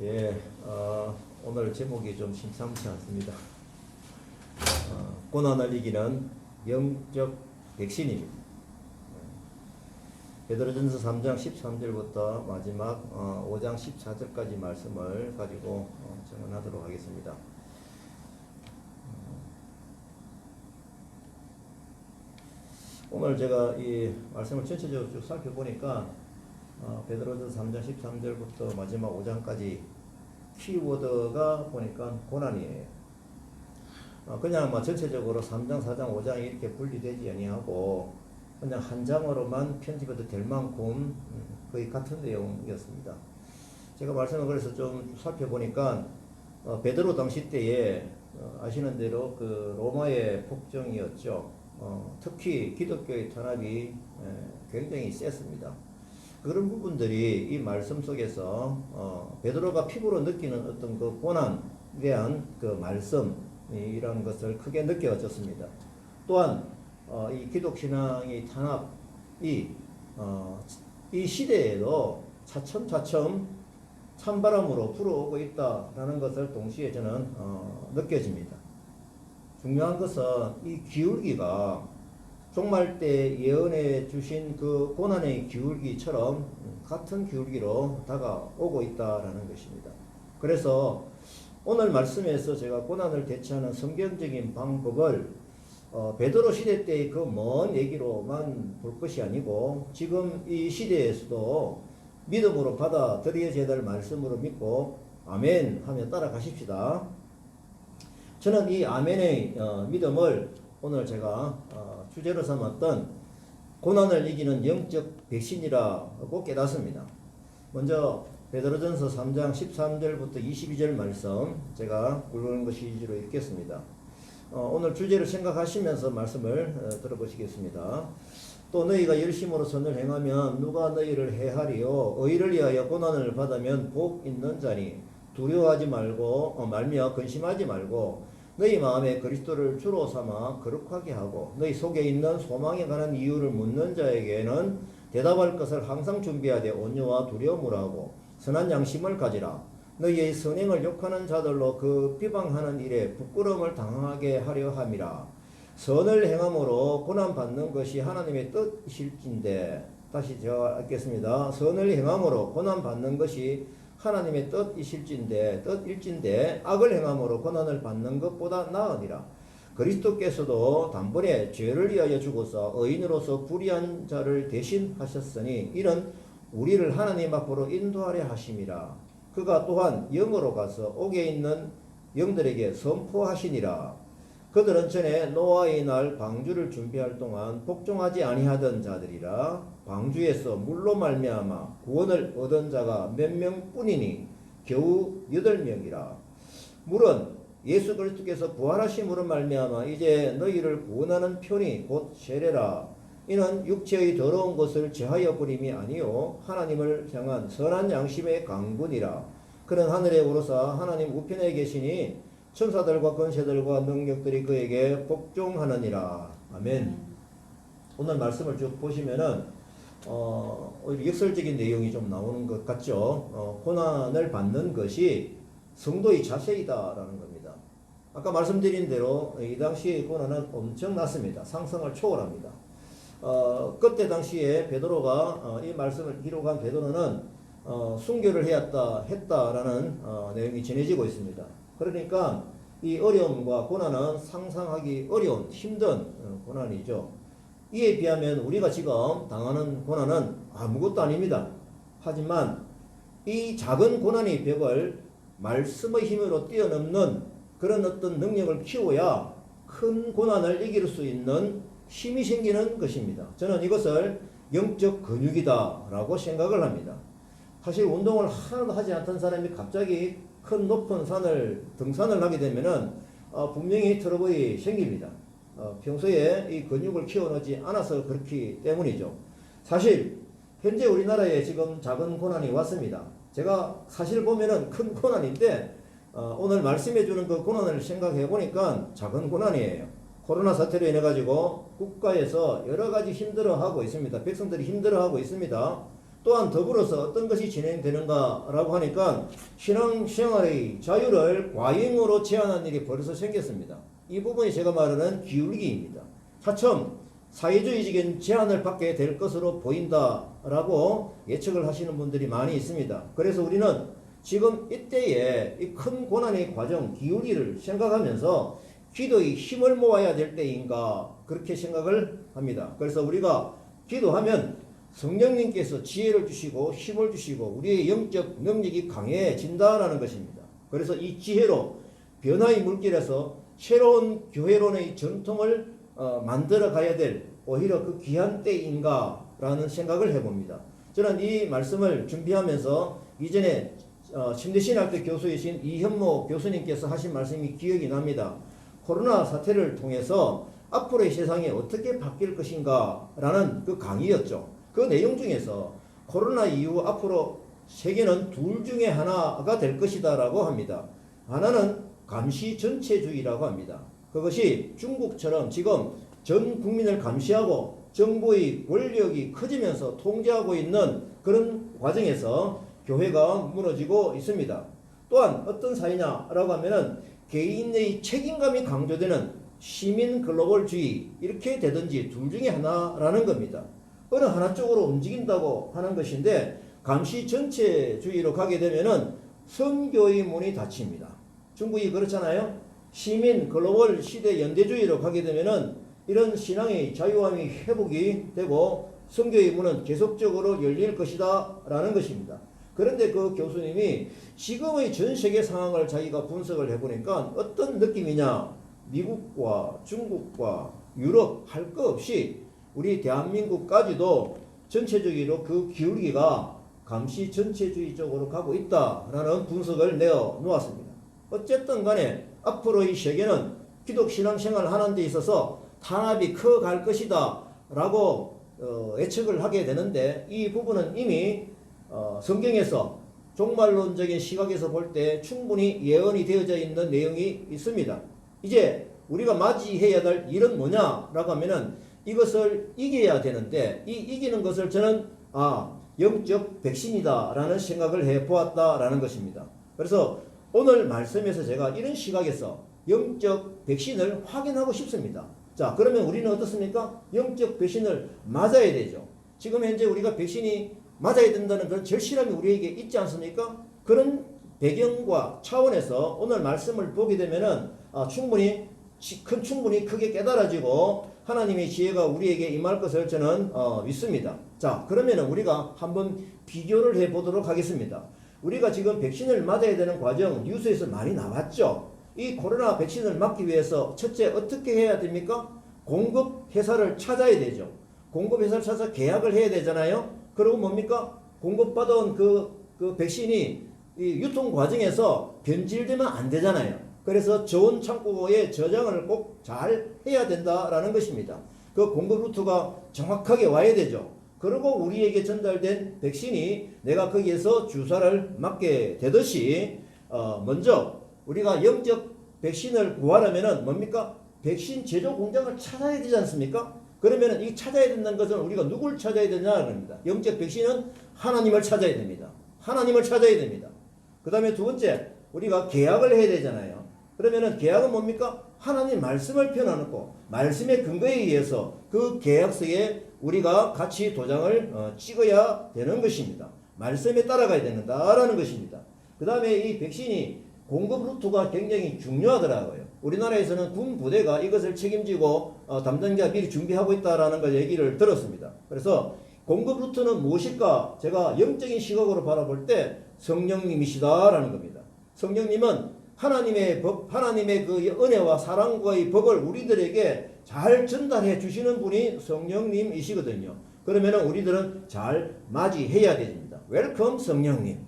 예, 오늘 제목이 좀 심상치 않습니다. 고난을 이기는 영적 백신입니다. 베드로전서 3장 13절부터 마지막 5장 14절까지 말씀을 가지고 증언하도록 하겠습니다. 오늘 제가 이 말씀을 전체적으로 쭉 살펴보니까 베드로전서 3장 13절부터 마지막 5장까지 키워드가 보니까 고난이에요. 그냥 전체적으로 3장, 4장, 5장이 이렇게 분리되지 아니하고 그냥 한 장으로만 편집해도 될 만큼 거의 같은 내용이었습니다. 제가 말씀을 그래서 좀 살펴보니까 베드로 당시 때에 아시는 대로 그 로마의 폭정이었죠. 특히 기독교의 탄압이 굉장히 셌습니다. 그런 부분들이 이 말씀 속에서 베드로가 피부로 느끼는 어떤 그 고난에 대한 그 말씀이라는 것을 크게 느껴졌습니다. 또한 이 기독신앙의 탄압이 이 시대에도 차츰차츰 찬바람으로 불어오고 있다라는 것을 동시에 저는 느껴집니다. 중요한 것은 이 기울기가 종말 때 예언해 주신 그 고난의 기울기처럼 같은 기울기로 다가오고 있다라는 것입니다. 그래서 오늘 말씀에서 제가 고난을 대처하는 성경적인 방법을 베드로 시대 때의 그 먼 얘기로만 볼 것이 아니고 지금 이 시대에서도 믿음으로 받아들여져야 될 말씀으로 믿고 아멘 하며 따라가십시다. 저는 이 아멘의 믿음을 오늘 제가 주제로 삼았던 고난을 이기는 영적 백신이라고 깨닫습니다. 먼저 베드로전서 3장 13절부터 22절 말씀 제가 굵은 것이지로 읽겠습니다. 오늘 주제를 생각하시면서 말씀을 들어보시겠습니다. 또 너희가 열심으로 선을 행하면 누가 너희를 해하리요 의를 위하여 고난을 받으면 복 있는 자니 두려워하지 말고 말며 근심하지 말고 너희 마음에 그리스도를 주로 삼아 거룩하게 하고 너희 속에 있는 소망에 관한 이유를 묻는 자에게는 대답할 것을 항상 준비하되 온유와 두려움을 하고 선한 양심을 가지라. 너희의 선행을 욕하는 자들로 그 비방하는 일에 부끄러움을 당하게 하려 함이라. 선을 행함으로 고난받는 것이 하나님의 뜻이실진데 다시 제가 읽겠습니다. 선을 행함으로 고난받는 것이 하나님의 뜻일진데 악을 행함으로 고난을 받는 것보다 나으니라. 그리스도께서도 단번에 죄를 위하여 죽어서 의인으로서 불의한 자를 대신하셨으니 이는 우리를 하나님 앞으로 인도하려 하심이라. 그가 또한 영으로 가서 옥에 있는 영들에게 선포하시니라. 그들은 전에 노아의 날 방주를 준비할 동안 복종하지 아니하던 자들이라. 방주에서 물로 말미암아 구원을 얻은 자가 몇 명뿐이니 겨우 8명이라. 물은 예수 그리스도께서 부활하심으로 말미암아 이제 너희를 구원하는 편이 곧 세례라. 이는 육체의 더러운 것을 제하여 버림이 아니요 하나님을 향한 선한 양심의 강군이라. 그는 하늘에 오르사 하나님 우편에 계시니 천사들과 권세들과 능력들이 그에게 복종하느니라. 아멘. 오늘 말씀을 쭉 보시면은 오히려 역설적인 내용이 좀 나오는 것 같죠. 고난을 받는 것이 성도의 자세이다라는 겁니다. 아까 말씀드린 대로 이 당시의 고난은 엄청났습니다. 상상을 초월합니다. 그때 당시에 베드로가 이 말씀을 기록한 베드로는 순교를 했다라는 내용이 전해지고 있습니다. 그러니까 이 어려움과 고난은 상상하기 어려운 힘든 고난이죠. 이에 비하면 우리가 지금 당하는 고난은 아무것도 아닙니다. 하지만 이 작은 고난의 벽을 말씀의 힘으로 뛰어넘는 그런 어떤 능력을 키워야 큰 고난을 이길 수 있는 힘이 생기는 것입니다. 저는 이것을 영적 근육이다라고 생각을 합니다. 사실 운동을 하나도 하지 않던 사람이 갑자기 큰 높은 산을 등산을 하게 되면은 분명히 트러블이 생깁니다. 평소에 이 근육을 키워놓지 않아서 그렇기 때문이죠. 사실 현재 우리나라에 지금 작은 고난이 왔습니다. 제가 사실 보면은 큰 고난인데 오늘 말씀해 주는 그 고난을 생각해 보니까 작은 고난이에요. 코로나 사태로 인해 가지고 국가에서 여러 가지 힘들어하고 있습니다. 백성들이 힘들어하고 있습니다. 또한 더불어서 어떤 것이 진행되는가라고 하니까 신앙생활의 자유를 과잉으로 제한한 일이 벌어서 생겼습니다. 이 부분이 제가 말하는 기울기입니다. 차츰 사회주의적인 제한을 받게 될 것으로 보인다라고 예측을 하시는 분들이 많이 있습니다. 그래서 우리는 지금 이때에 이 큰 고난의 과정, 기울기를 생각하면서 기도의 힘을 모아야 될 때인가 그렇게 생각을 합니다. 그래서 우리가 기도하면 성령님께서 지혜를 주시고 힘을 주시고 우리의 영적 능력이 강해진다라는 것입니다. 그래서 이 지혜로 변화의 물길에서 새로운 교회론의 전통을 만들어 가야 될 오히려 그 귀한 때인가라는 생각을 해봅니다. 저는 이 말씀을 준비하면서 이전에 침대신학교 교수이신 이현모 교수님께서 하신 말씀이 기억이 납니다. 코로나 사태를 통해서 앞으로의 세상이 어떻게 바뀔 것인가 라는 그 강의였죠. 그 내용 중에서 코로나 이후 앞으로 세계는 둘 중에 하나가 될 것이다 라고 합니다. 하나는 감시 전체주의라고 합니다. 그것이 중국처럼 지금 전 국민을 감시하고 정부의 권력이 커지면서 통제하고 있는 그런 과정에서 교회가 무너지고 있습니다. 또한 어떤 사회냐라고 하면은 개인의 책임감이 강조되는 시민 글로벌주의 이렇게 되든지 둘 중에 하나라는 겁니다. 어느 하나 쪽으로 움직인다고 하는 것인데 감시 전체주의로 가게 되면은 선교의 문이 닫힙니다. 중국이 그렇잖아요. 시민 글로벌 시대 연대주의로 가게 되면은 이런 신앙의 자유함이 회복이 되고 선교의 문은 계속적으로 열릴 것이다 라는 것입니다. 그런데 그 교수님이 지금의 전 세계 상황을 자기가 분석을 해보니까 어떤 느낌이냐, 미국과 중국과 유럽 할 것 없이 우리 대한민국까지도 전체적으로 그 기울기가 감시 전체주의 쪽으로 가고 있다라는 분석을 내어 놓았습니다. 어쨌든 간에 앞으로 이 세계는 기독 신앙생활 하는 데 있어서 탄압이 커갈 것이다 라고 예측을 하게 되는데 이 부분은 이미 성경에서 종말론적인 시각에서 볼 때 충분히 예언이 되어져 있는 내용이 있습니다. 이제 우리가 맞이해야 될 일은 뭐냐라고 하면은 이것을 이겨야 되는데 이 이기는 것을 저는 영적 백신이다라는 생각을 해 보았다라는 것입니다. 그래서 오늘 말씀에서 제가 이런 시각에서 영적 백신을 확인하고 싶습니다. 자, 그러면 우리는 어떻습니까? 영적 백신을 맞아야 되죠. 지금 현재 우리가 백신이 맞아야 된다는 그런 절실함이 우리에게 있지 않습니까? 그런 배경과 차원에서 오늘 말씀을 보게 되면은 충분히 크게 깨달아지고 하나님의 지혜가 우리에게 임할 것을 저는 믿습니다. 자, 그러면은 우리가 한번 비교를 해 보도록 하겠습니다. 우리가 지금 백신을 맞아야 되는 과정 뉴스에서 많이 나왔죠. 이 코로나 백신을 맞기 위해서 첫째 어떻게 해야 됩니까? 공급 회사를 찾아야 되죠. 공급 회사를 찾아서 계약을 해야 되잖아요. 그리고 뭡니까? 공급받은 그 백신이 이 유통 과정에서 변질되면 안 되잖아요. 그래서 저온 창고에 저장을 꼭 잘 해야 된다라는 것입니다. 그 공급 루트가 정확하게 와야 되죠. 그리고 우리에게 전달된 백신이 내가 거기에서 주사를 맞게 되듯이 먼저 우리가 영적 백신을 구하려면은 뭡니까? 백신 제조 공장을 찾아야 되지 않습니까? 그러면은 이 찾아야 된다는 것은 우리가 누굴 찾아야 되냐는 겁니다. 영적 백신은 하나님을 찾아야 됩니다. 하나님을 찾아야 됩니다. 그 다음에 두 번째, 우리가 계약을 해야 되잖아요. 그러면은 계약은 뭡니까? 하나님 말씀을 펴놓고 말씀의 근거에 의해서 그 계약서에 우리가 같이 도장을 찍어야 되는 것입니다. 말씀에 따라가야 된다라는 것입니다. 그 다음에 이 백신이 공급 루트가 굉장히 중요하더라고요. 우리나라에서는 군 부대가 이것을 책임지고 담당자가 미리 준비하고 있다라는 걸 얘기를 들었습니다. 그래서 공급 루트는 무엇일까? 제가 영적인 시각으로 바라볼 때 성령님이시다라는 겁니다. 성령님은 하나님의 법, 하나님의 그 은혜와 사랑과의 법을 우리들에게 잘 전달해 주시는 분이 성령님이시거든요. 그러면 우리들은 잘 맞이해야 됩니다. 웰컴 성령님.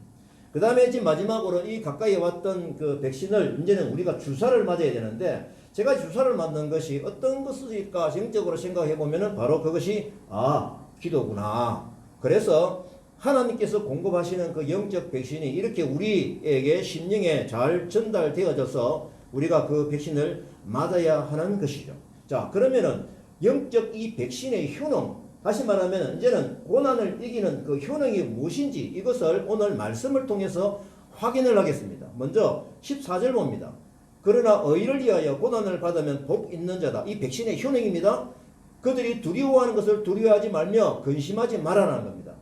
그 다음에 지금 마지막으로 이 가까이 왔던 그 백신을 이제는 우리가 주사를 맞아야 되는데 제가 주사를 맞는 것이 어떤 것일까 정적으로 생각해 보면은 바로 그것이 기도구나. 그래서 하나님께서 공급하시는 그 영적 백신이 이렇게 우리에게 심령에 잘 전달되어져서 우리가 그 백신을 맞아야 하는 것이죠. 자, 그러면은 영적 이 백신의 효능, 다시 말하면 이제는 고난을 이기는 그 효능이 무엇인지 이것을 오늘 말씀을 통해서 확인을 하겠습니다. 먼저 14절 봅니다. 그러나 의를 위하여 고난을 받으면 복 있는 자다. 이 백신의 효능입니다. 그들이 두려워하는 것을 두려워하지 말며 근심하지 말아라는 겁니다.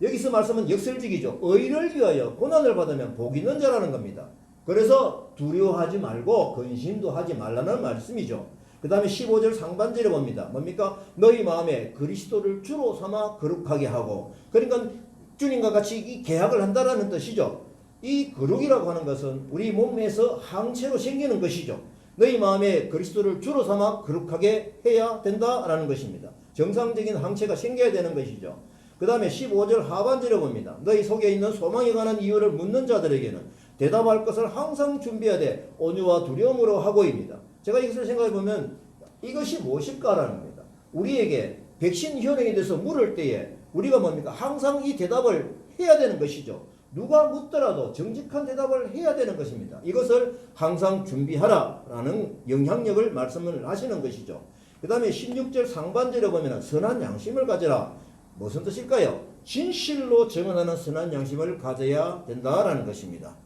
여기서 말씀은 역설적이죠. 의를 위하여 고난을 받으면 복 있는 자라는 겁니다. 그래서 두려워하지 말고 근심도 하지 말라는 말씀이죠. 그 다음에 15절 상반절에 봅니다. 뭡니까? 너희 마음에 그리스도를 주로 삼아 거룩하게 하고, 그러니까 주님과 같이 이 계약을 한다라는 뜻이죠. 이 거룩이라고 하는 것은 우리 몸에서 항체로 생기는 것이죠. 너희 마음에 그리스도를 주로 삼아 거룩하게 해야 된다라는 것입니다. 정상적인 항체가 생겨야 되는 것이죠. 그 다음에 15절 하반절에 봅니다. 너희 속에 있는 소망에 관한 이유를 묻는 자들에게는 대답할 것을 항상 준비해야 돼 온유와 두려움으로 하고입니다. 제가 이것을 생각해 보면 이것이 무엇일까라는 겁니다. 우리에게 백신 효능에 대해서 물을 때에 우리가 뭡니까? 항상 이 대답을 해야 되는 것이죠. 누가 묻더라도 정직한 대답을 해야 되는 것입니다. 이것을 항상 준비하라라는 영향력을 말씀을 하시는 것이죠. 그 다음에 16절 상반절에 보면 선한 양심을 가져라. 무슨 뜻일까요? 진실로 증언하는 선한 양심을 가져야 된다라는 것입니다.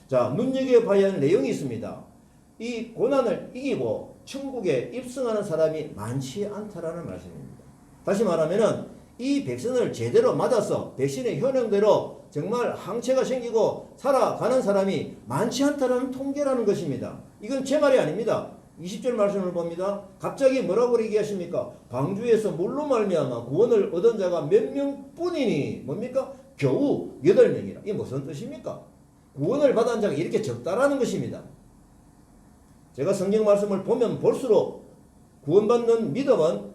자, 눈여겨봐야 할 내용이 있습니다. 이 고난을 이기고 천국에 입성하는 사람이 많지 않다라는 말씀입니다. 다시 말하면은 이 백신을 제대로 맞아서 백신의 효능대로 정말 항체가 생기고 살아가는 사람이 많지 않다는 통계라는 것입니다. 이건 제 말이 아닙니다. 20절 말씀을 봅니다. 갑자기 뭐라고 얘기하십니까? 방주에서 물로 말미암아 구원을 얻은 자가 몇 명뿐이니 뭡니까? 겨우 8명이라. 이게 무슨 뜻입니까? 구원을 받은 자가 이렇게 적다라는 것입니다. 제가 성경 말씀을 보면 볼수록 구원받는 믿음은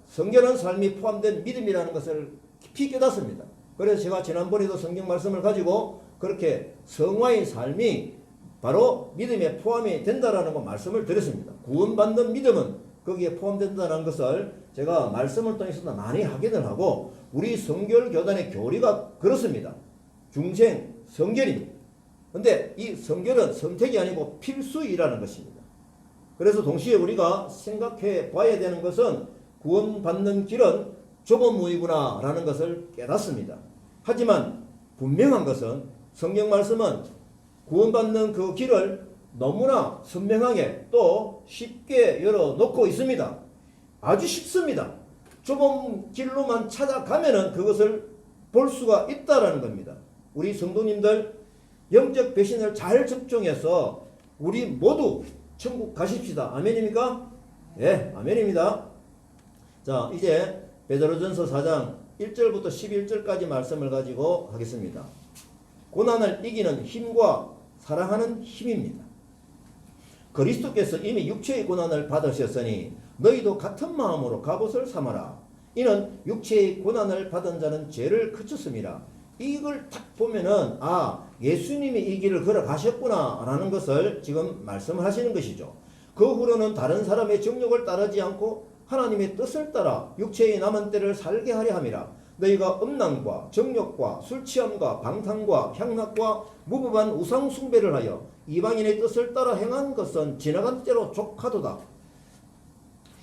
성결한 삶이 포함된 믿음이라는 것을 깊이 깨닫습니다. 그래서 제가 지난번에도 성경 말씀을 가지고 그렇게 성화의 삶이 바로 믿음에 포함이 된다라는 거 말씀을 드렸습니다. 구원받는 믿음은 거기에 포함된다는 것을 제가 말씀을 통해서 많이 확인을 하고, 우리 성결교단의 교리가 그렇습니다. 중생 성결입니다. 근데 이 성결은 선택이 아니고 필수이라는 것입니다. 그래서 동시에 우리가 생각해 봐야 되는 것은 구원받는 길은 좁은 무이구나 라는 것을 깨닫습니다. 하지만 분명한 것은 성경 말씀은 구원받는 그 길을 너무나 선명하게 또 쉽게 열어놓고 있습니다. 아주 쉽습니다. 좁은 길로만 찾아가면은 그것을 볼 수가 있다라는 겁니다. 우리 성도님들 영적 배신을 잘 접종해서 우리 모두 천국 가십시다. 아멘입니까? 예, 아멘입니다. 자, 이제 베드로전서 4장 1절부터 11절까지 말씀을 가지고 하겠습니다. 고난을 이기는 힘과 사랑하는 힘입니다. 그리스도께서 이미 육체의 고난을 받으셨으니 너희도 같은 마음으로 갑옷을 삼아라. 이는 육체의 고난을 받은 자는 죄를 그쳤음이라. 이걸 딱 보면은 예수님이 이 길을 걸어가셨구나 라는 것을 지금 말씀을 하시는 것이죠. 그 후로는 다른 사람의 정욕을 따르지 않고 하나님의 뜻을 따라 육체의 남은 때를 살게 하려 함이라. 너희가 음란과 정욕과 술취함과 방탕과 향락과 무법한 우상 숭배를 하여 이방인의 뜻을 따라 행한 것은 지나간 때로 족하도다.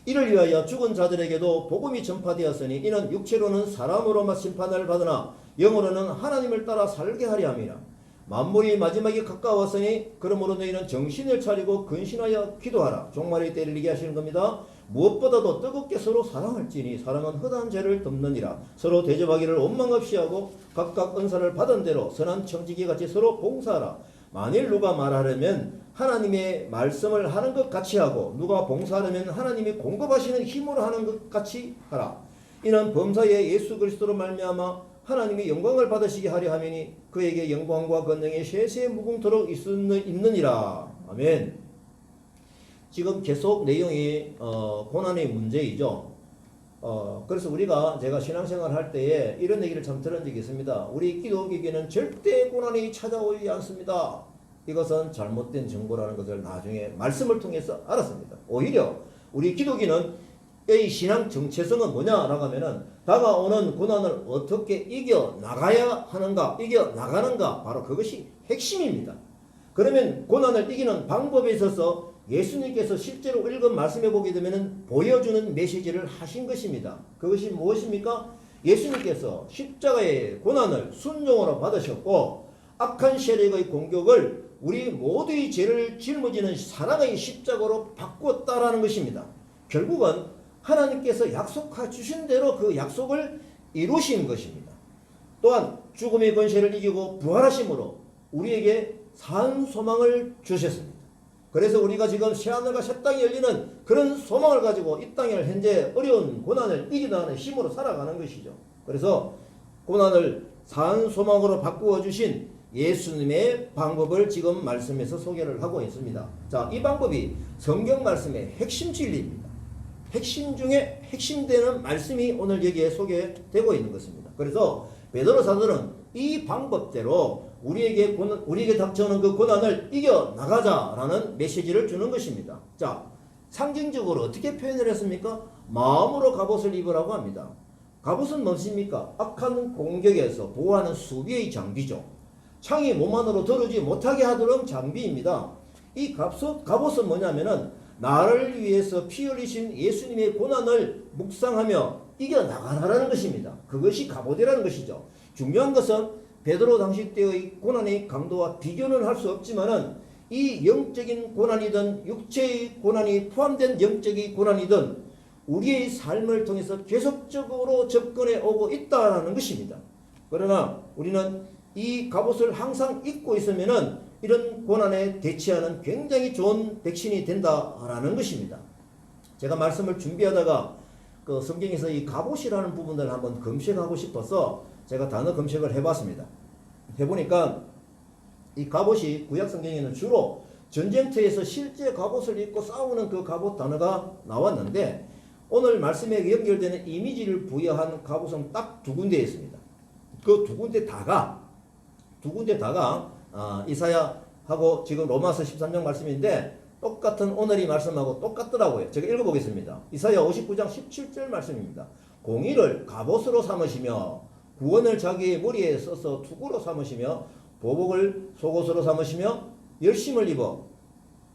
이를 위하여 죽은 자들에게도 복음이 전파되었으니 이는 육체로는 사람으로만 심판을 받으나 영으로는 하나님을 따라 살게 하려 함이라. 만물이 마지막에 가까웠으니 그러므로 너희는 정신을 차리고 근신하여 기도하라. 종말의 때를 이기게 하시는 겁니다. 무엇보다도 뜨겁게 서로 사랑할지니 사랑은 허다한 죄를 덮느니라. 서로 대접하기를 원망 없이 하고 각각 은사를 받은 대로 선한 청지기 같이 서로 봉사하라. 만일 누가 말하려면 하나님의 말씀을 하는 것 같이 하고 누가 봉사하려면 하나님이 공급하시는 힘으로 하는 것 같이 하라. 이는 범사에 예수 그리스도로 말미암아 하나님이 영광을 받으시게 하려 하매니 그에게 영광과 권능이 세세 무궁토록 있느니라. 아멘. 지금 계속 내용이 고난의 문제이죠. 그래서 제가 신앙생활 할 때에 이런 얘기를 참 들은 적이 있습니다. 우리 기독교계는 절대 고난이 찾아오지 않습니다. 이것은 잘못된 정보라는 것을 나중에 말씀을 통해서 알았습니다. 오히려 우리 기독교는 이 신앙 정체성은 뭐냐라고 하면은 다가오는 고난을 어떻게 이겨나가야 하는가, 이겨나가는가, 바로 그것이 핵심입니다. 그러면 고난을 이기는 방법에 있어서 예수님께서 실제로 읽은 말씀해 보게 되면 보여주는 메시지를 하신 것입니다. 그것이 무엇입니까? 예수님께서 십자가의 고난을 순종으로 받으셨고 악한 세력의 공격을 우리 모두의 죄를 짊어지는 사랑의 십자가로 바꾸었다라는 것입니다. 결국은 하나님께서 약속해 주신 대로 그 약속을 이루신 것입니다. 또한 죽음의 권세를 이기고 부활하심으로 우리에게 산 소망을 주셨습니다. 그래서 우리가 지금 새하늘과 새 땅이 열리는 그런 소망을 가지고 이 땅을 현재 어려운 고난을 이기다는 힘으로 살아가는 것이죠. 그래서 고난을 산 소망으로 바꾸어 주신 예수님의 방법을 지금 말씀에서 소개를 하고 있습니다. 자, 이 방법이 성경 말씀의 핵심 진리입니다. 핵심 중에 핵심되는 말씀이 오늘 여기에 소개되고 있는 것입니다. 그래서 베드로 사도는 이 방법대로 우리에게 닥쳐오는 그 고난을 이겨 나가자라는 메시지를 주는 것입니다. 자, 상징적으로 어떻게 표현을 했습니까? 마음으로 갑옷을 입으라고 합니다. 갑옷은 무엇입니까? 악한 공격에서 보호하는 수비의 장비죠. 창이 몸 안으로 들어오지 못하게 하도록 장비입니다. 이 갑옷은 뭐냐면은 나를 위해서 피 흘리신 예수님의 고난을 묵상하며 이겨나가라는 것입니다. 그것이 갑옷이라는 것이죠. 중요한 것은 베드로 당시 때의 고난의 강도와 비교는 할 수 없지만은 이 영적인 고난이든 육체의 고난이 포함된 영적인 고난이든 우리의 삶을 통해서 계속적으로 접근해 오고 있다는 것입니다. 그러나 우리는 이 갑옷을 항상 입고 있으면은 이런 고난에 대처하는 굉장히 좋은 백신이 된다라는 것입니다. 제가 말씀을 준비하다가 그 성경에서 이 갑옷이라는 부분들을 한번 검색하고 싶어서 제가 단어 검색을 해봤습니다. 해보니까 이 갑옷이 구약 성경에는 주로 전쟁터에서 실제 갑옷을 입고 싸우는 그 갑옷 단어가 나왔는데 오늘 말씀에 연결되는 이미지를 부여한 갑옷은 딱 두 군데에 있습니다. 그 두 군데 다가 이사야하고 지금 로마서 13장 말씀인데 똑같은 오늘이 말씀하고 똑같더라고요. 제가 읽어보겠습니다. 이사야 59장 17절 말씀입니다. 공의를 갑옷으로 삼으시며 구원을 자기의 머리에 써서 투구로 삼으시며 보복을 속옷으로 삼으시며 열심을 입어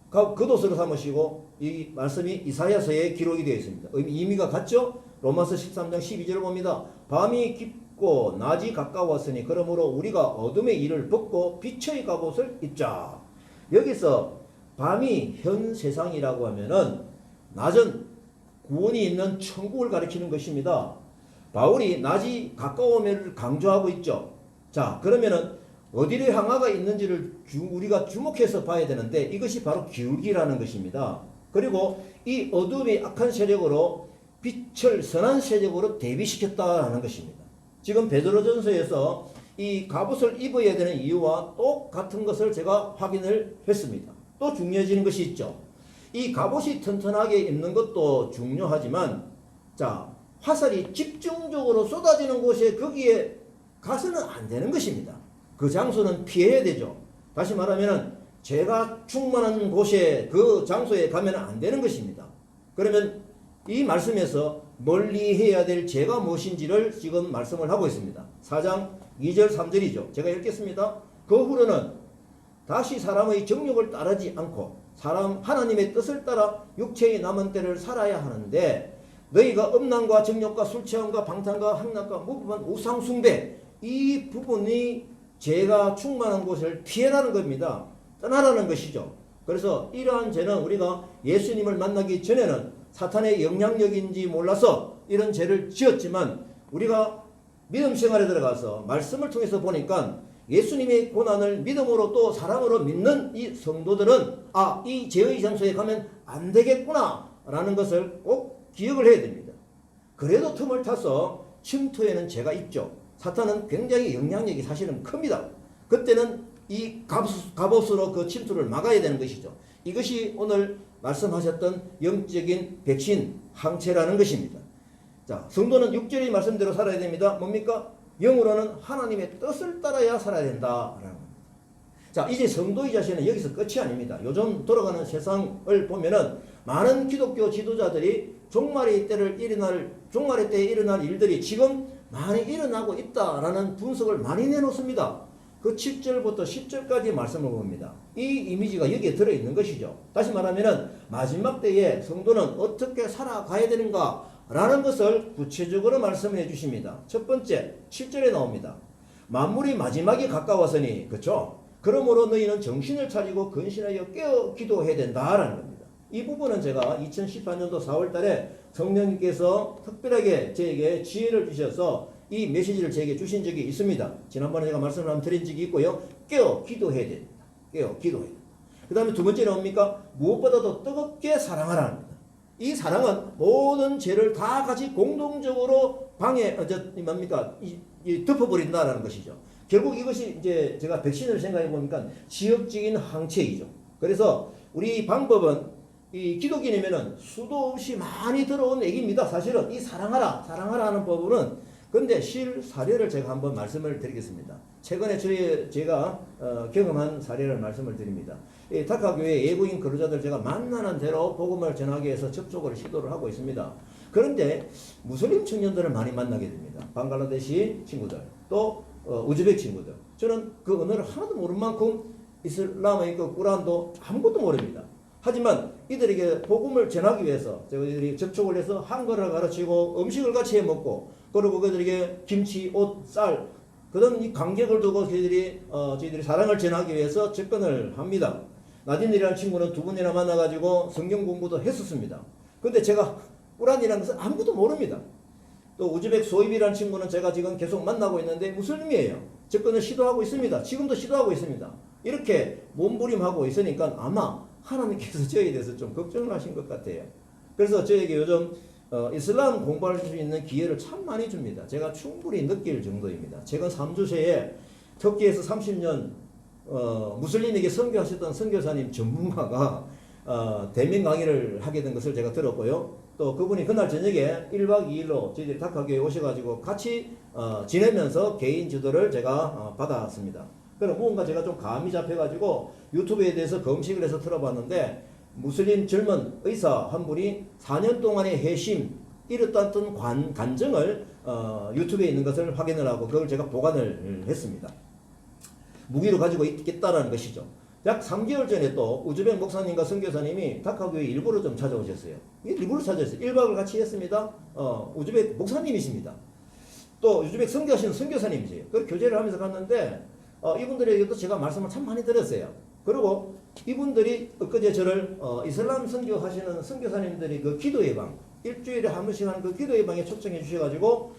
겉옷으로 삼으시고 이 말씀이 이사야서에 기록이 되어 있습니다. 의미가 같죠? 로마서 13장 12절을 봅니다. 밤이 깊고 낮이 가까웠으니 그러므로 우리가 어둠의 일을 벗고 빛의 갑옷을 입자. 여기서 밤이 현 세상이라고 하면은 낮은 구원이 있는 천국을 가리키는 것입니다. 바울이 낮이 가까움을 강조하고 있죠. 자, 그러면은 어디를 향하가 있는지를 우리가 주목해서 봐야 되는데 이것이 바로 기울기라는 것입니다. 그리고 이 어둠의 악한 세력으로 빛을 선한 세력으로 대비시켰다라는 것입니다. 지금 베드로전서에서 이 갑옷을 입어야 되는 이유와 똑같은 것을 제가 확인을 했습니다. 또 중요해지는 것이 있죠. 이 갑옷이 튼튼하게 입는 것도 중요하지만 자, 화살이 집중적으로 쏟아지는 곳에 거기에 가서는 안 되는 것입니다. 그 장소는 피해야 되죠. 다시 말하면 죄가 충만한 곳에 그 장소에 가면 안 되는 것입니다. 그러면 이 말씀에서 멀리 해야 될 죄가 무엇인지를 지금 말씀을 하고 있습니다. 4장 2절 3절이죠. 제가 읽겠습니다. 그 후로는 다시 사람의 정욕을 따르지 않고 하나님의 뜻을 따라 육체의 남은 때를 살아야 하는데 너희가 음란과 정욕과 술취함과 방탕과 향락과 무부한 우상숭배 이 부분이 죄가 충만한 곳을 피해라는 겁니다. 떠나라는 것이죠. 그래서 이러한 죄는 우리가 예수님을 만나기 전에는 사탄의 영향력인지 몰라서 이런 죄를 지었지만 우리가 믿음 생활에 들어가서 말씀을 통해서 보니까 예수님의 고난을 믿음으로 또 사랑으로 믿는 이 성도들은 이 죄의 장소에 가면 안 되겠구나 라는 것을 꼭 기억을 해야 됩니다. 그래도 틈을 타서 침투에는 죄가 있죠. 사탄은 굉장히 영향력이 사실은 큽니다. 그때는 이 갑옷으로 그 침투를 막아야 되는 것이죠. 이것이 오늘 말씀하셨던 영적인 백신 항체라는 것입니다. 자, 성도는 6절의 말씀대로 살아야 됩니다. 뭡니까? 영으로는 하나님의 뜻을 따라야 살아야 된다라는 겁니다. 자, 이제 성도의 자세는 여기서 끝이 아닙니다. 요즘 돌아가는 세상을 보면은 많은 기독교 지도자들이 종말의 때에 일어날 일들이 지금 많이 일어나고 있다라는 분석을 많이 내놓습니다. 그 7절부터 10절까지 말씀을 봅니다. 이 이미지가 여기에 들어있는 것이죠. 다시 말하면은 마지막 때에 성도는 어떻게 살아가야 되는가 라는 것을 구체적으로 말씀을 해주십니다. 첫 번째 7절에 나옵니다. 만물이 마지막에 가까웠으니, 그렇죠? 그러므로 너희는 정신을 차리고 근신하여 깨어 기도해야 된다라는 겁니다. 이 부분은 제가 2018년도 4월 달에 성령님께서 특별하게 저에게 지혜를 주셔서 이 메시지를 저에게 주신 적이 있습니다. 지난번에 제가 말씀을 한번 드린 적이 있고요. 깨어 기도해야 됩니다. 깨어 기도해야 됩니다. 그 다음에 두 번째는 뭡니까? 무엇보다도 뜨겁게 사랑하라는 겁니다. 이 사랑은 모든 죄를 다 같이 공동적으로 덮어버린다라는 것이죠. 결국 이것이 이제 제가 백신을 생각해 보니까 지역적인 항체이죠. 그래서 우리 방법은 이 기독인이면은 수도 없이 많이 들어온 얘기입니다. 사실은 이 사랑하라 하는 법은 근데 실 사례를 제가 한번 말씀을 드리겠습니다. 최근에 제가 경험한 사례를 말씀을 드립니다. 이 다카교회 예부인 근로자들 제가 만나는 대로 복음을 전하기 위해서 접촉을 시도를 하고 있습니다. 그런데 무슬림 청년들을 많이 만나게 됩니다. 방글라데시 친구들, 또 우즈벡 친구들. 저는 그 언어를 하나도 모르는 만큼 이슬람의 그 꾸란도 아무것도 모릅니다. 하지만 이들에게 복음을 전하기 위해서 저희들이 접촉을 해서 한글을 가르치고 음식을 같이 해 먹고, 그리고 그들에게 김치, 옷, 쌀, 그런 이 간격을 두고 저희들이 사랑을 전하기 위해서 접근을 합니다. 나딘이라는 친구는 두 분이나 만나가지고 성경 공부도 했었습니다. 근데 제가 꾸란이라는 것은 아무것도 모릅니다. 또 우즈벡 소입이라는 친구는 제가 지금 계속 만나고 있는데 무슬림이에요. 접근을 시도하고 있습니다. 지금도 시도하고 있습니다. 이렇게 몸부림하고 있으니까 아마 하나님께서 저희에 대해서 좀 걱정을 하신 것 같아요. 그래서 저에게 요즘 이슬람 공부할 수 있는 기회를 참 많이 줍니다. 제가 충분히 느낄 정도입니다. 최근 3주 새에 터키에서 30년 무슬림에게 선교하셨던 선교사님 전문가가 대면 강의를 하게 된 것을 제가 들었고요. 또 그분이 그날 저녁에 1박 2일로 저희들이 다카교회에 오셔가지고 같이 지내면서 개인 지도를 제가 받았습니다. 그럼 뭔가 제가 좀 감이 잡혀가지고 유튜브에 대해서 검색을 해서 들어봤는데, 무슬림 젊은 의사 한 분이 4년 동안의 회심, 이렇다던 간증을 유튜브에 있는 것을 확인을 하고 그걸 제가 보관을 했습니다. 무기로 가지고 있겠다라는 것이죠. 약 3개월 전에 또 우즈벡 목사님과 선교사님이 다카교회 일부러 좀 찾아오셨어요. 일부러 찾아오셨어요. 1박을 같이 했습니다. 우즈벡 목사님이십니다. 또 우즈벡 선교하시는 선교사님이세요. 그 교제를 하면서 갔는데 이분들에게도 제가 말씀을 참 많이 들었어요. 그리고 이분들이 엊그제 저를 이슬람 선교하시는 선교사님들이 그 기도의 방, 일주일에 한 번씩 하는 그 기도의 방에 초청해 주셔가지고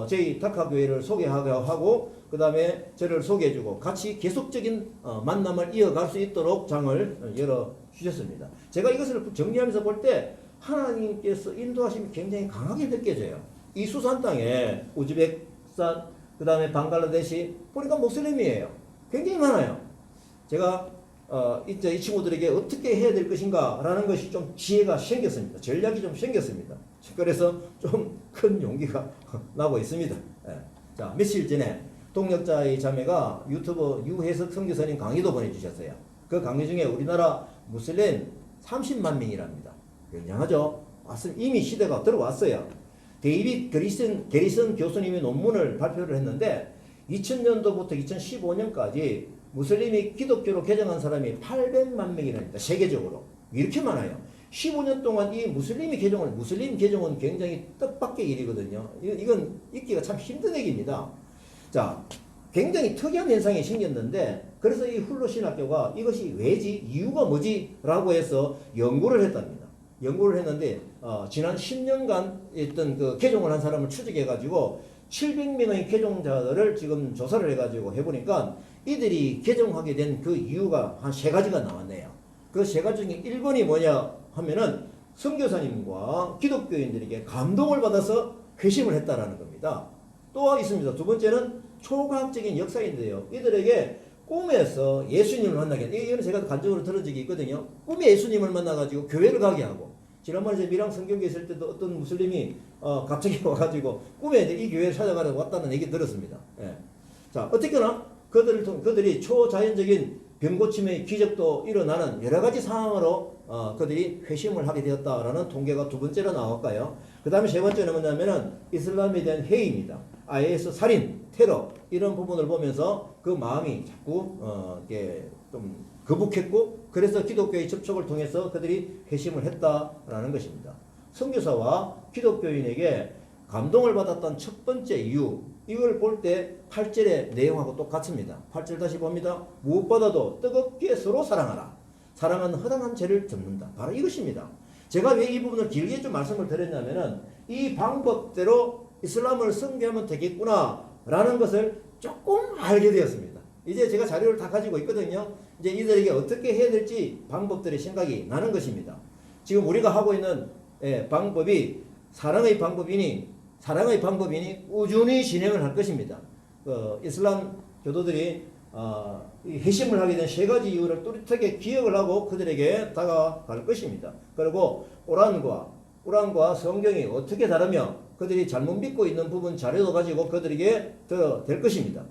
저희 다카교회를 소개하고 그 다음에 저를 소개해주고 같이 계속적인 만남을 이어갈 수 있도록 장을 열어 주셨습니다. 제가 이것을 정리하면서 볼 때 하나님께서 인도하심이 굉장히 강하게 느껴져요. 이 수산 땅에 우즈벡산, 그 다음에 방글라데시 보니까 모슬림이에요. 굉장히 많아요. 제가 이제 이 친구들에게 어떻게 해야 될 것인가 라는 것이 좀 지혜가 생겼습니다. 전략이 좀 생겼습니다. 그래서 좀 큰 용기가 나고 있습니다. 예. 자, 며칠 전에 동력자의 자매가 유튜브 유해석 선교사님 강의도 보내주셨어요. 그 강의 중에 우리나라 무슬림 30만 명이랍니다. 굉장하죠? 이미 시대가 들어왔어요. 데이빗 게리슨 교수님이 논문을 발표를 했는데 2000년도부터 2015년까지 무슬림이 기독교로 개정한 사람이 800만 명이랍니다. 세계적으로. 이렇게 많아요. 15년 동안 이 무슬림 개정은 굉장히 뜻밖의 일이거든요. 이건 읽기가 참 힘든 얘기입니다. 자, 굉장히 특이한 현상이 생겼는데, 그래서 이 훌로 신학교가 이것이 왜지? 이유가 뭐지? 라고 해서 연구를 했답니다. 연구를 했는데, 지난 10년간 있던 그 개종을 한 사람을 추적해가지고 700명의 개종자들을 지금 조사를 해가지고 해보니까 이들이 개종하게 된 그 이유가 한 3가지가 나왔네요. 그 3가지 중에 1번이 뭐냐 하면은 선교사님과 기독교인들에게 감동을 받아서 회심을 했다라는 겁니다. 또 있습니다. 두 번째는 초과학적인 역사인데요. 이들에게 꿈에서 예수님을 만나게, 이거는 제가 간접으로 들은 적이 있거든요. 꿈에 예수님을 만나가지고 교회를 가게 하고, 지난번에 제 미랑 성경에 있을 때도 어떤 무슬림이 갑자기 와가지고 꿈에 이 교회를 찾아가려고 왔다는 얘기 들었습니다. 예. 자, 어떻게나 그들이 초자연적인 병고침의 기적도 일어나는 여러 가지 상황으로 그들이 회심을 하게 되었다라는 통계가 두 번째로 나올까요? 그 다음에 세 번째는 뭐냐면은 이슬람에 대한 회의입니다. IS 살인, 테러 이런 부분을 보면서 그 마음이 자꾸 이게 좀 거북했고 그래서 기독교의 접촉을 통해서 그들이 회심을 했다라는 것입니다. 선교사와 기독교인에게 감동을 받았던 첫 번째 이유 이걸 볼 때 8절의 내용하고 똑같습니다. 8절 다시 봅니다. 무엇보다도 뜨겁게 서로 사랑하라. 사랑은 허당한 죄를 접는다. 바로 이것입니다. 제가 왜 이 부분을 길게 좀 말씀을 드렸냐면은 이 방법대로 이슬람을 선교하면 되겠구나 라는 것을 조금 알게 되었습니다. 이제 제가 자료를 다 가지고 있거든요. 이제 이들에게 어떻게 해야 될지 방법들의 생각이 나는 것입니다. 지금 우리가 하고 있는 방법이 사랑의 방법이니 꾸준히 진행을 할 것입니다. 이슬람 교도들이 회심을 하게 된 세 가지 이유를 뚜렷하게 기억을 하고 그들에게 다가갈 것입니다. 그리고 꾸란과 성경이 어떻게 다르며 그들이 잘못 믿고 있는 부분 자료도 가지고 그들에게 될 것입니다.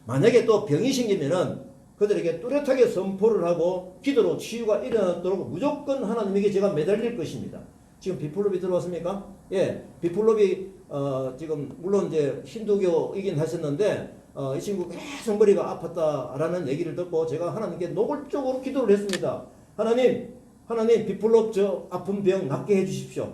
만약에 또 병이 생기면은 그들에게 뚜렷하게 선포를 하고 기도로 치유가 일어나도록 무조건 하나님에게 제가 매달릴 것입니다. 지금 비플롭이 들어왔습니까? 예, 비플롭이 지금 물론 이제 힌두교이긴 하셨는데 이 친구 계속 머리가 아팠다라는 얘기를 듣고 제가 하나님께 노골적으로 기도를 했습니다. 하나님 비플롭 저 아픈 병 낫게 해주십시오.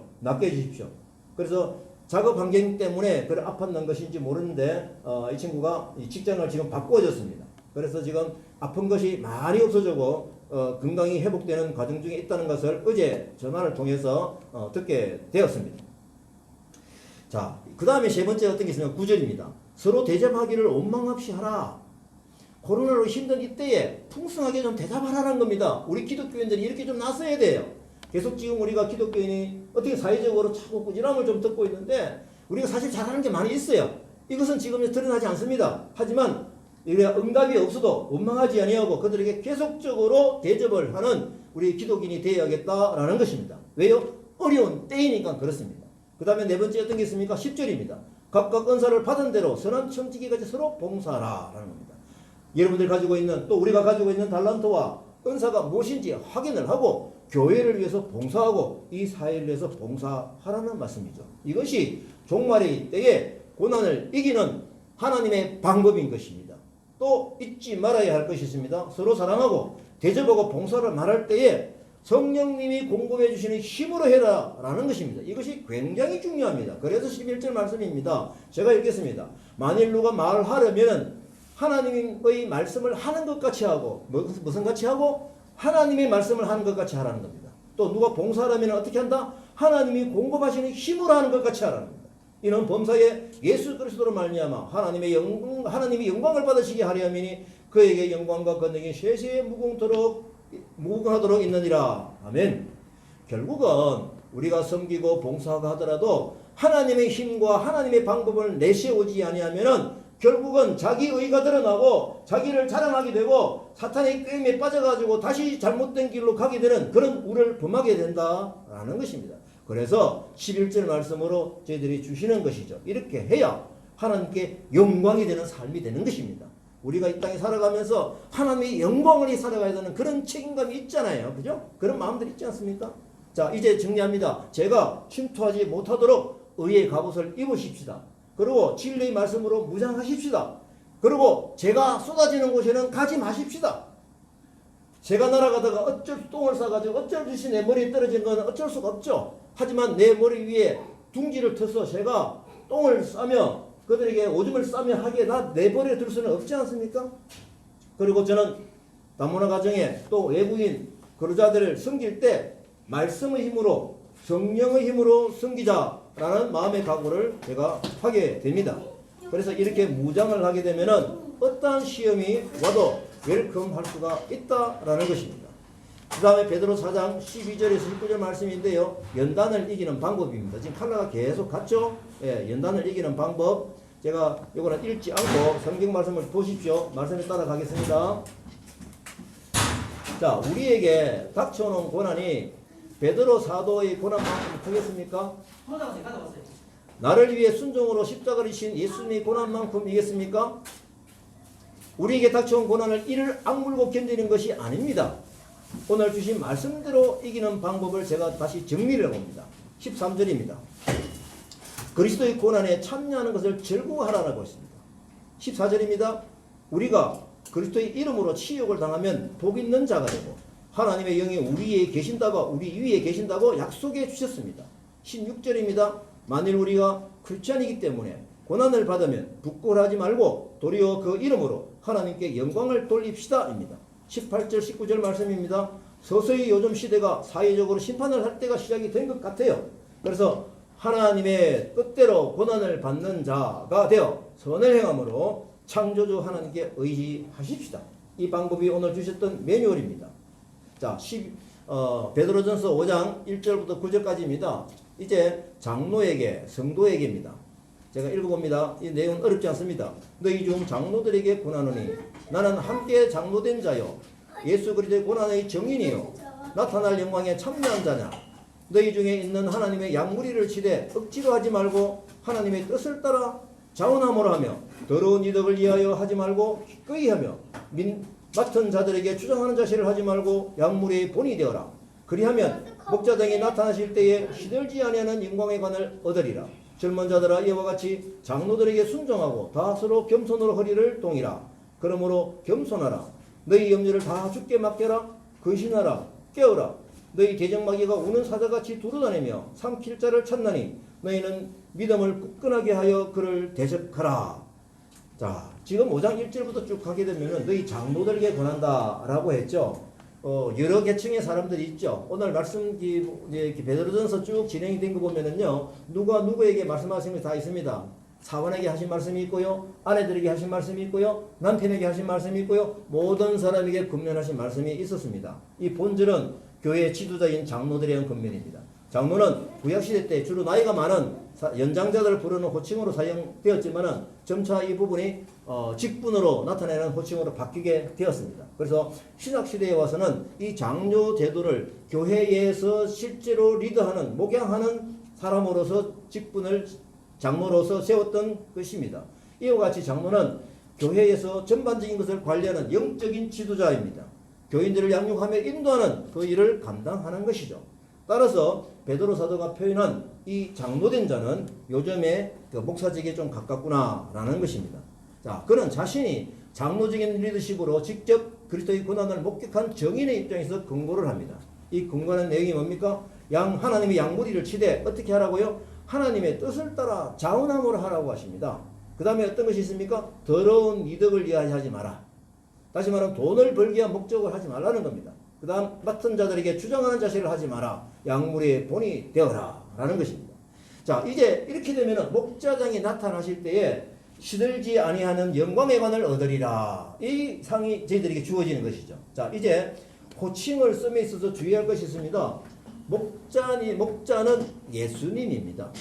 그래서 작업 환경 때문에 그래 아팠는 것인지 모르는데 이 친구가 이 직장을 지금 바꾸어졌습니다. 그래서 지금 아픈 것이 많이 없어지고 건강이 회복되는 과정 중에 있다는 것을 어제 전화를 통해서 듣게 되었습니다. 자, 그 다음에 세 번째 어떤 게 있으면 9절입니다. 서로 대접하기를 원망없이 하라. 코로나로 힘든 이때에 풍성하게 좀 대접하라는 겁니다. 우리 기독교인들이 이렇게 좀 나서야 돼요. 계속 지금 우리가 기독교인이 어떻게 사회적으로 자꾸 꾸지람을 좀 듣고 있는데 우리가 사실 잘하는 게 많이 있어요. 이것은 지금 드러나지 않습니다. 하지만 우리가 응답이 없어도 원망하지 아니하고 그들에게 계속적으로 대접을 하는 우리 기독인이 되어야겠다라는 것입니다. 왜요? 어려운 때이니까 그렇습니다. 그 다음에 네 번째 어떤 게 있습니까? 10절입니다. 각각 은사를 받은 대로 선한 청지기까지 서로 봉사하라라는 겁니다. 여러분들 가지고 있는 또 우리가 가지고 있는 달란트와 은사가 무엇인지 확인을 하고 교회를 위해서 봉사하고 이 사회를 위해서 봉사하라는 말씀이죠. 이것이 종말의 때에 고난을 이기는 하나님의 방법인 것입니다. 또 잊지 말아야 할 것이 있습니다. 서로 사랑하고 대접하고 봉사를 말할 때에 성령님이 공급해 주시는 힘으로 해라 라는 것입니다. 이것이 굉장히 중요합니다. 그래서 11절 말씀입니다. 제가 읽겠습니다. 만일 누가 말하려면 하나님의 말씀을 하는 것 같이 하고 무슨 같이 하고 하나님의 말씀을 하는 것 같이 하라는 겁니다. 또 누가 봉사하려면 어떻게 한다? 하나님이 공급하시는 힘으로 하는 것 같이 하라는 겁니다. 이는 범사에 예수 그리스도로 말미암아 하나님이 영광을 받으시게 하려 함이니 그에게 영광과 권능이 세세에 무궁하도록 있느니라. 아멘. 결국은 우리가 섬기고 봉사하고 하더라도 하나님의 힘과 하나님의 방법을 내세우지 아니하면은 결국은 자기 의가 드러나고 자기를 자랑하게 되고 사탄의 꾀임에 빠져가지고 다시 잘못된 길로 가게 되는 그런 우를 범하게 된다라는 것입니다. 그래서 11절 말씀으로 저희들이 주시는 것이죠. 이렇게 해야 하나님께 영광이 되는 삶이 되는 것입니다. 우리가 이 땅에 살아가면서 하나님의 영광을 위해 살아가야 되는 그런 책임감이 있잖아요. 그죠? 그런 마음들이 있지 않습니까? 자, 이제 정리합니다. 제가 침투하지 못하도록 의의 갑옷을 입으십시다. 그리고 진리의 말씀으로 무장하십시다. 그리고 제가 쏟아지는 곳에는 가지 마십시다. 제가 날아가다가 어쩔 수 똥을 싸가지고 어쩔 수 내 머리에 떨어진 건 어쩔 수가 없죠. 하지만 내 머리 위에 둥지를 터서 제가 똥을 싸며 그들에게 오줌을 싸며 하기에 내 머리에 들 수는 없지 않습니까? 그리고 저는 다문화 가정에 또 외국인 거주자들을 섬길 때 말씀의 힘으로 성령의 힘으로 섬기자라는 마음의 각오를 제가 하게 됩니다. 그래서 이렇게 무장을 하게 되면은 어떠한 시험이 와도 웰컴할 수가 있다라는 것입니다. 그 다음에 베드로 4장 12절에서 19절 말씀인데요. 연단을 이기는 방법입니다. 지금 칼라가 계속 갔죠? 예, 연단을 이기는 방법. 제가 이거는 읽지 않고 성경 말씀을 보십시오. 말씀에 따라가겠습니다. 자, 우리에게 닥쳐오는 고난이 베드로 사도의 고난만큼 크겠습니까? 나를 위해 순종으로 십자가를 지신 예수님의 고난만큼이겠습니까? 우리에게 닥쳐온 고난을 이를 악물고 견디는 것이 아닙니다. 오늘 주신 말씀대로 이기는 방법을 제가 다시 정리를 해봅니다. 13절입니다. 그리스도의 고난에 참여하는 것을 즐거워하라고 했습니다. 14절입니다. 우리가 그리스도의 이름으로 치욕을 당하면 복 있는 자가 되고 하나님의 영이 우리 위에 계신다고 약속해 주셨습니다. 16절입니다. 만일 우리가 크리스찬이기 때문에 고난을 받으면 부끄러워하지 말고 도리어 그 이름으로 하나님께 영광을 돌립시다입니다. 18절 19절 말씀입니다. 서서히 요즘 시대가 사회적으로 심판을 할 때가 시작이 된 것 같아요. 그래서 하나님의 뜻대로 고난을 받는 자가 되어 선을 행함으로 창조주 하나님께 의지하십시다. 이 방법이 오늘 주셨던 매뉴얼입니다. 자, 베드로전서 5장 1절부터 9절까지입니다. 이제 장로에게, 성도에게입니다. 제가 읽어봅니다. 이 내용은 어렵지 않습니다. 너희 중 장로들에게 고난하노니 나는 함께 장로된 자요 예수 그리스도의 고난의 정인이요 나타날 영광에 참여한 자냐. 너희 중에 있는 하나님의 양무리를 치되 억지로 하지 말고 하나님의 뜻을 따라 자원함으로 하며 더러운 이덕을 위하여 하지 말고 기꺼이 하며 맡은 자들에게 주장하는 자세를 하지 말고 양무리의 본이 되어라. 그리하면 목자장이 나타나실 때에 시들지 아니하는 영광의 관을 얻으리라. 젊은 자들아 이와 같이 장로들에게 순종하고 다 서로 겸손으로 허리를 동이라. 그러므로 겸손하라. 너희 염려를 다 주께 맡겨라. 근신하라. 깨어라. 너희 대적마귀가 우는 사자같이 두루다니며 삼킬 자를 찾나니 너희는 믿음을 굳건하게 하여 그를 대적하라. 자, 지금 5장 1절부터 쭉 하게 되면 너희 장로들에게 권한다 라고 했죠. 여러 계층의 사람들이 있죠. 오늘 말씀 베드로전서 쭉 진행이 된 거 보면은요, 누가 누구에게 말씀하신 게 다 있습니다. 사원에게 하신 말씀이 있고요, 아내들에게 하신 말씀이 있고요, 남편에게 하신 말씀이 있고요, 모든 사람에게 권면하신 말씀이 있었습니다. 이 본질은 교회의 지도자인 장로들에 의한 권면입니다. 장로는 구약시대 때 주로 나이가 많은 연장자들을 부르는 호칭으로 사용되었지만 점차 이 부분이 직분으로 나타내는 호칭으로 바뀌게 되었습니다. 그래서 신학시대에 와서는 이 장로 제도를 교회에서 실제로 리더하는, 목양하는 사람으로서 직분을 장로로서 세웠던 것입니다. 이와 같이 장로는 교회에서 전반적인 것을 관리하는 영적인 지도자입니다. 교인들을 양육하며 인도하는 그 일을 감당하는 것이죠. 따라서 베드로 사도가 표현한 이 장로된 자는 요즘에 그 목사직에 좀 가깝구나라는 것입니다. 자, 그는 자신이 장로적인 리더십으로 직접 그리스도의 고난을 목격한 정인의 입장에서 근거를 합니다. 이 근거하는 내용이 뭡니까? 하나님의 양무리를 치되 어떻게 하라고요? 하나님의 뜻을 따라 자원함으로 하라고 하십니다. 그 다음에 어떤 것이 있습니까? 더러운 이덕을 위하여 하지 마라. 다시 말하면 돈을 벌기 위한 목적을 하지 말라는 겁니다. 그 다음 맡은 자들에게 주장하는 자세를 하지 마라. 양무리의 본이 되어라 라는 것입니다. 자, 이제 이렇게 되면 목자장이 나타나실 때에 시들지 아니하는 영광의 관을 얻으리라. 이 상이 저희들에게 주어지는 것이죠. 자, 이제 호칭을 씀에 있어서 주의할 것이 있습니다. 목자는 예수님입니다.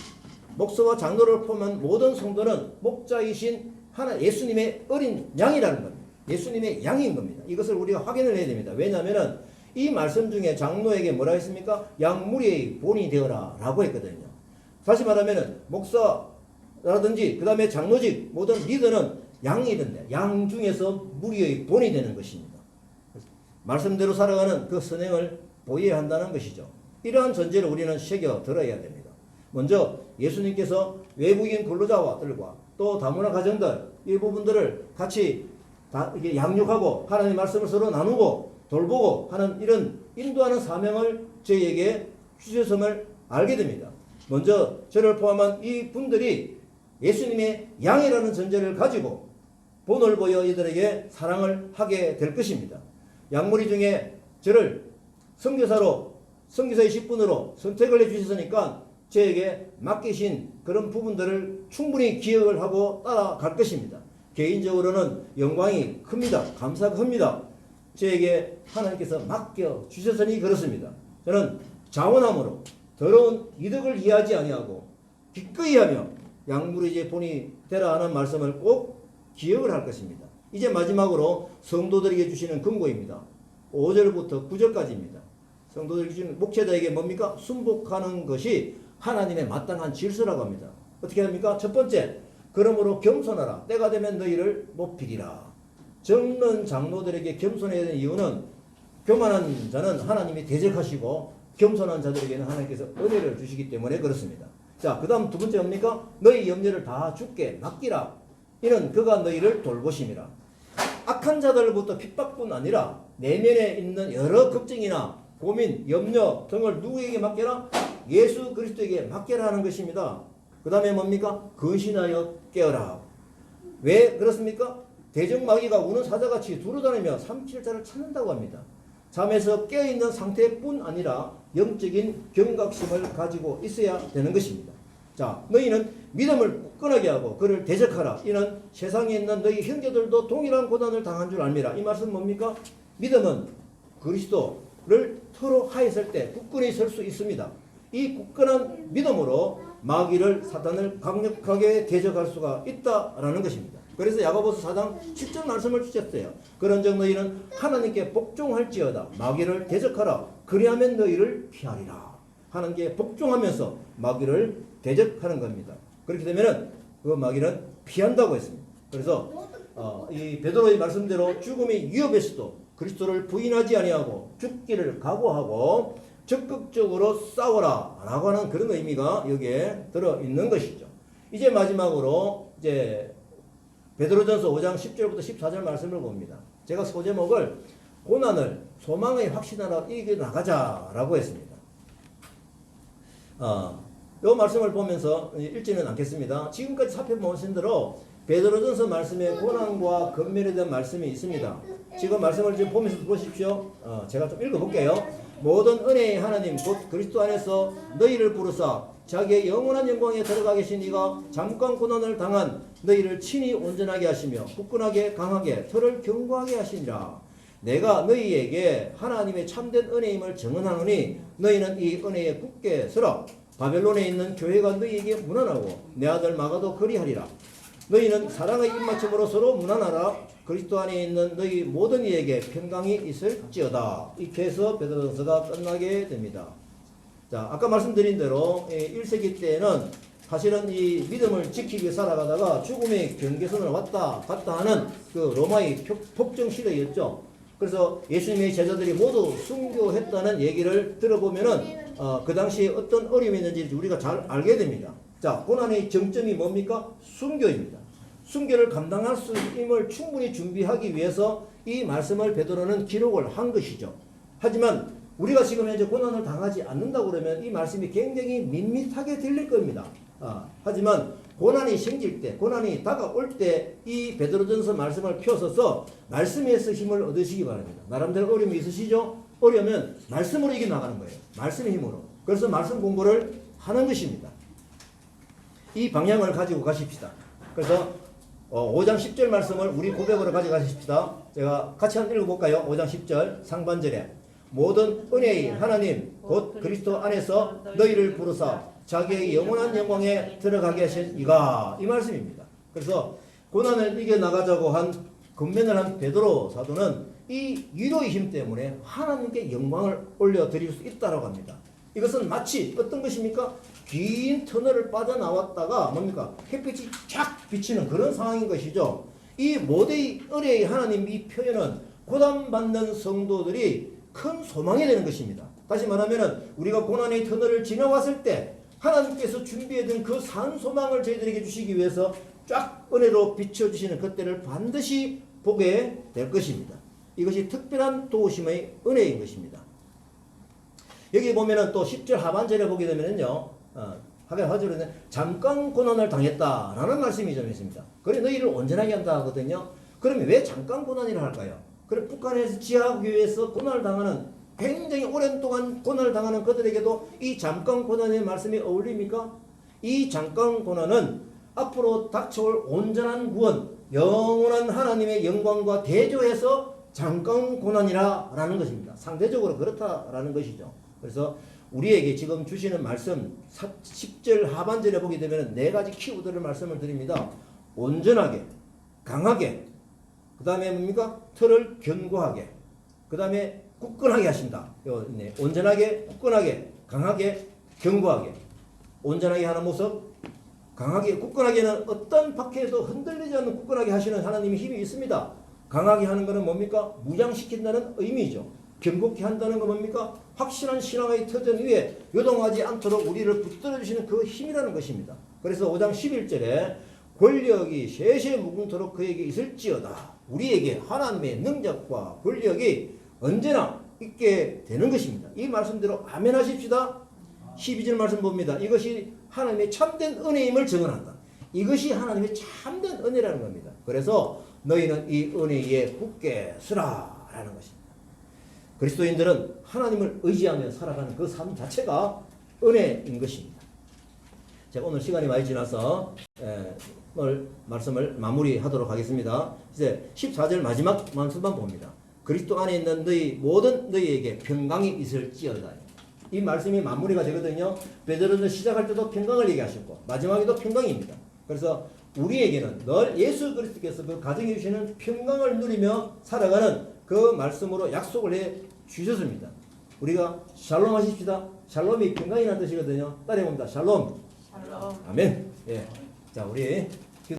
목사와 장로를 포함한 모든 성도는 목자이신 예수님의 어린 양이라는 겁니다. 예수님의 양인 겁니다. 이것을 우리가 확인을 해야 됩니다. 왜냐하면 이 말씀 중에 장로에게 뭐라 했습니까? 양무리의 본이 되어라 라고 했거든요. 다시 말하면 목사라든지 그 다음에 장로직 모든 리더는 양이던데 양 중에서 무리의 본이 되는 것입니다. 말씀대로 살아가는 그 선행을 보여야 한다는 것이죠. 이러한 전제를 우리는 새겨 들어야 됩니다. 먼저 예수님께서 외국인 근로자들과 또 다문화 가정들 이 부분들을 같이 이게 양육하고 하나님의 말씀을 서로 나누고 돌보고 하는 이런 인도하는 사명을 저희에게 주셨음을 알게 됩니다. 먼저 저를 포함한 이 분들이 예수님의 양이라는 전제를 가지고 본을 보여 이들에게 사랑을 하게 될 것입니다. 양무리 중에 저를 선교사의 직분으로 선택을 해주셨으니까 저에게 맡기신 그런 부분들을 충분히 기억을 하고 따라갈 것입니다. 개인적으로는 영광이 큽니다. 감사합니다. 저에게 하나님께서 맡겨주셨으니 그렇습니다. 저는 자원함으로 더러운 이득을 이해하지 아니하고 기꺼이 하며 양무리의 본이 되라 하는 말씀을 꼭 기억을 할 것입니다. 이제 마지막으로 성도들에게 주시는 금고입니다. 5절부터 9절까지입니다. 성도들에게 주시는 목회자에게 뭡니까? 순복하는 것이 하나님의 마땅한 질서라고 합니다. 어떻게 합니까? 첫 번째, 그러므로 겸손하라. 때가 되면 너희를 높이리라. 적는 장로들에게 겸손해야 되는 이유는 교만한 자는 하나님이 대적하시고 겸손한 자들에게는 하나님께서 은혜를 주시기 때문에 그렇습니다. 자, 그 다음 두 번째 뭡니까? 너희 염려를 다 주께 맡기라. 이는 그가 너희를 돌보심이라. 악한 자들로부터 핍박뿐 아니라 내면에 있는 여러 걱정이나 고민, 염려 등을 누구에게 맡겨라? 예수 그리스도에게 맡겨라 하는 것입니다. 그 다음에 뭡니까? 근신하여 깨어라. 왜 그렇습니까? 대적마귀가 우는 사자같이 두루다니며 삼킬 자를 찾는다고 합니다. 잠에서 깨어있는 상태뿐 아니라 영적인 경각심을 가지고 있어야 되는 것입니다. 자, 너희는 믿음을 굳건하게 하고 그를 대적하라. 이는 세상에 있는 너희 형제들도 동일한 고난을 당한 줄 알미라. 이 말씀은 뭡니까? 믿음은 그리스도를 서로 하였을 때 굳건히 설 수 있습니다. 이 굳건한 믿음으로 마귀를 사단을 강력하게 대적할 수가 있다라는 것입니다. 그래서 야고보서 4장 10절 말씀을 주셨어요. 그런즉 너희는 하나님께 복종할지어다. 마귀를 대적하라. 그리하면 너희를 피하리라. 하나님께 복종하면서 마귀를 대적하는 겁니다. 그렇게 되면은 그 마귀는 피한다고 했습니다. 그래서 이 베드로의 말씀대로 죽음이 위협했어도 그리스도를 부인하지 아니하고 죽기를 각오하고 적극적으로 싸워라 라고 하는 그런 의미가 여기에 들어있는 것이죠. 이제 마지막으로 이제 베드로전서 5장 10절부터 14절 말씀을 봅니다. 제가 소제목을 고난을 소망의 확신하라 이겨나가자라고 했습니다. 이 말씀을 보면서 읽지는 않겠습니다. 지금까지 살펴보신 대로 베드로전서 말씀에 고난과 권면에 대한 말씀이 있습니다. 지금 말씀을 지금 보면서 보십시오. 제가 좀 읽어볼게요. 모든 은혜의 하나님 곧 그리스도 안에서 너희를 부르사 자기의 영원한 영광에 들어가 계신 이가 잠깐 고난을 당한 너희를 친히 온전하게 하시며 굳건하게 강하게 털을 견고하게 하시니라. 내가 너희에게 하나님의 참된 은혜임을 증언하노니 너희는 이 은혜에 굳게 서라. 바벨론에 있는 교회가 너희에게 문안하고 내 아들 마가도 그리하리라. 너희는 사랑의 입맞춤으로 서로 문안하라. 그리스도 안에 있는 너희 모든 이에게 평강이 있을지어다. 이렇게 해서 베드로전서가 끝나게 됩니다. 자, 아까 말씀드린 대로 1세기 때에는 사실은 이 믿음을 지키기 위해 살아가다가 죽음의 경계선을 왔다 갔다 하는 그 로마의 폭정 시대였죠. 그래서 예수님의 제자들이 모두 순교했다는 얘기를 들어보면은 그 당시에 어떤 어려움이 있는지 우리가 잘 알게 됩니다. 자, 고난의 정점이 뭡니까? 순교입니다. 순교를 감당할 수 있음을 충분히 준비하기 위해서 이 말씀을 베드로는 기록을 한 것이죠. 하지만 우리가 지금 현재 고난을 당하지 않는다고 그러면 이 말씀이 굉장히 밋밋하게 들릴 겁니다. 하지만 고난이 생길 때, 고난이 다가올 때 이 베드로전서 말씀을 펴서서 말씀에서 힘을 얻으시기 바랍니다. 나름대로 어려움이 있으시죠? 어려우면 말씀으로 이겨나가는 거예요. 말씀의 힘으로. 그래서 말씀 공부를 하는 것입니다. 이 방향을 가지고 가십시다. 그래서 5장 10절 말씀을 우리 고백으로 가져가십시다. 제가 같이 한번 읽어볼까요? 5장 10절 상반절에 모든 은혜의 하나님 곧 그리스도 안에서 너희를 부르사 자기의 영원한 영광에 들어가게 하신 이가 이 말씀입니다. 그래서 고난을 이겨나가자고 한 권면을 한 베드로 사도는 이 위로의 힘 때문에 하나님께 영광을 올려드릴 수 있다고 합니다. 이것은 마치 어떤 것입니까? 긴 터널을 빠져나왔다가 뭡니까? 햇빛이 쫙 비치는 그런 상황인 것이죠. 이 모대의 은혜의 하나님 이 표현은 고난받는 성도들이 큰 소망이 되는 것입니다. 다시 말하면 우리가 고난의 터널을 지나왔을 때 하나님께서 준비해둔 그 산 소망을 저희들에게 주시기 위해서 쫙 은혜로 비춰주시는 그때를 반드시 보게 될 것입니다. 이것이 특별한 도우심의 은혜인 것입니다. 여기 보면은 또 10절 하반절에 보게 되면은요, 하반절에는 잠깐 고난을 당했다라는 말씀이 좀 있습니다. 그래 너희를 온전하게 한다 하거든요. 그러면 왜 잠깐 고난이라 할까요? 그래 북한에서 지하교회에서 고난을 당하는 굉장히 오랜 동안 고난을 당하는 그들에게도 이 잠깐 고난의 말씀이 어울립니까? 이 잠깐 고난은 앞으로 닥쳐올 온전한 구원, 영원한 하나님의 영광과 대조해서 잠깐 고난이라 라는 것입니다. 상대적으로 그렇다라는 것이죠. 그래서 우리에게 지금 주시는 말씀 10절 하반절에 보게 되면 네 가지 키워드를 말씀을 드립니다. 온전하게, 강하게, 그 다음에 뭡니까? 틀을 견고하게, 그 다음에 굳건하게 하신다. 온전하게, 굳건하게, 강하게, 견고하게. 온전하게 하는 모습, 강하게, 굳건하게는 어떤 박해에도 흔들리지 않는 굳건하게 하시는 하나님의 힘이 있습니다. 강하게 하는 것은 뭡니까? 무장시킨다는 의미죠. 경고케 한다는 건 뭡니까? 확실한 신앙의 터전 위에 요동하지 않도록 우리를 붙들어 주시는 그 힘이라는 것입니다. 그래서 5장 11절에 권력이 세세 무궁토록 그에게 있을지어다. 우리에게 하나님의 능력과 권력이 언제나 있게 되는 것입니다. 이 말씀대로 아멘 하십시다. 12절 말씀 봅니다. 이것이 하나님의 참된 은혜임을 증언한다. 이것이 하나님의 참된 은혜라는 겁니다. 그래서 너희는 이 은혜에 굳게 서라 라는 것입니다. 그리스도인들은 하나님을 의지하며 살아가는 그 삶 자체가 은혜인 것입니다. 제가 오늘 시간이 많이 지나서 오늘 말씀을 마무리하도록 하겠습니다. 이제 14절 마지막 말씀만 봅니다. 그리스도 안에 있는 너희에게 평강이 있을지어다. 이 말씀이 마무리가 되거든요. 베드로는 시작할 때도 평강을 얘기하셨고 마지막에도 평강입니다. 그래서 우리에게는 늘 예수 그리스도께서 그 가정해 주시는 평강을 누리며 살아가는 그 말씀으로 약속을 해 주셨습니다. 우리가 샬롬 하십시다. 샬롬이 평강이라는 뜻이거든요. 따라해봅니다. 샬롬. 샬롬. 아멘. 예. 자, 우리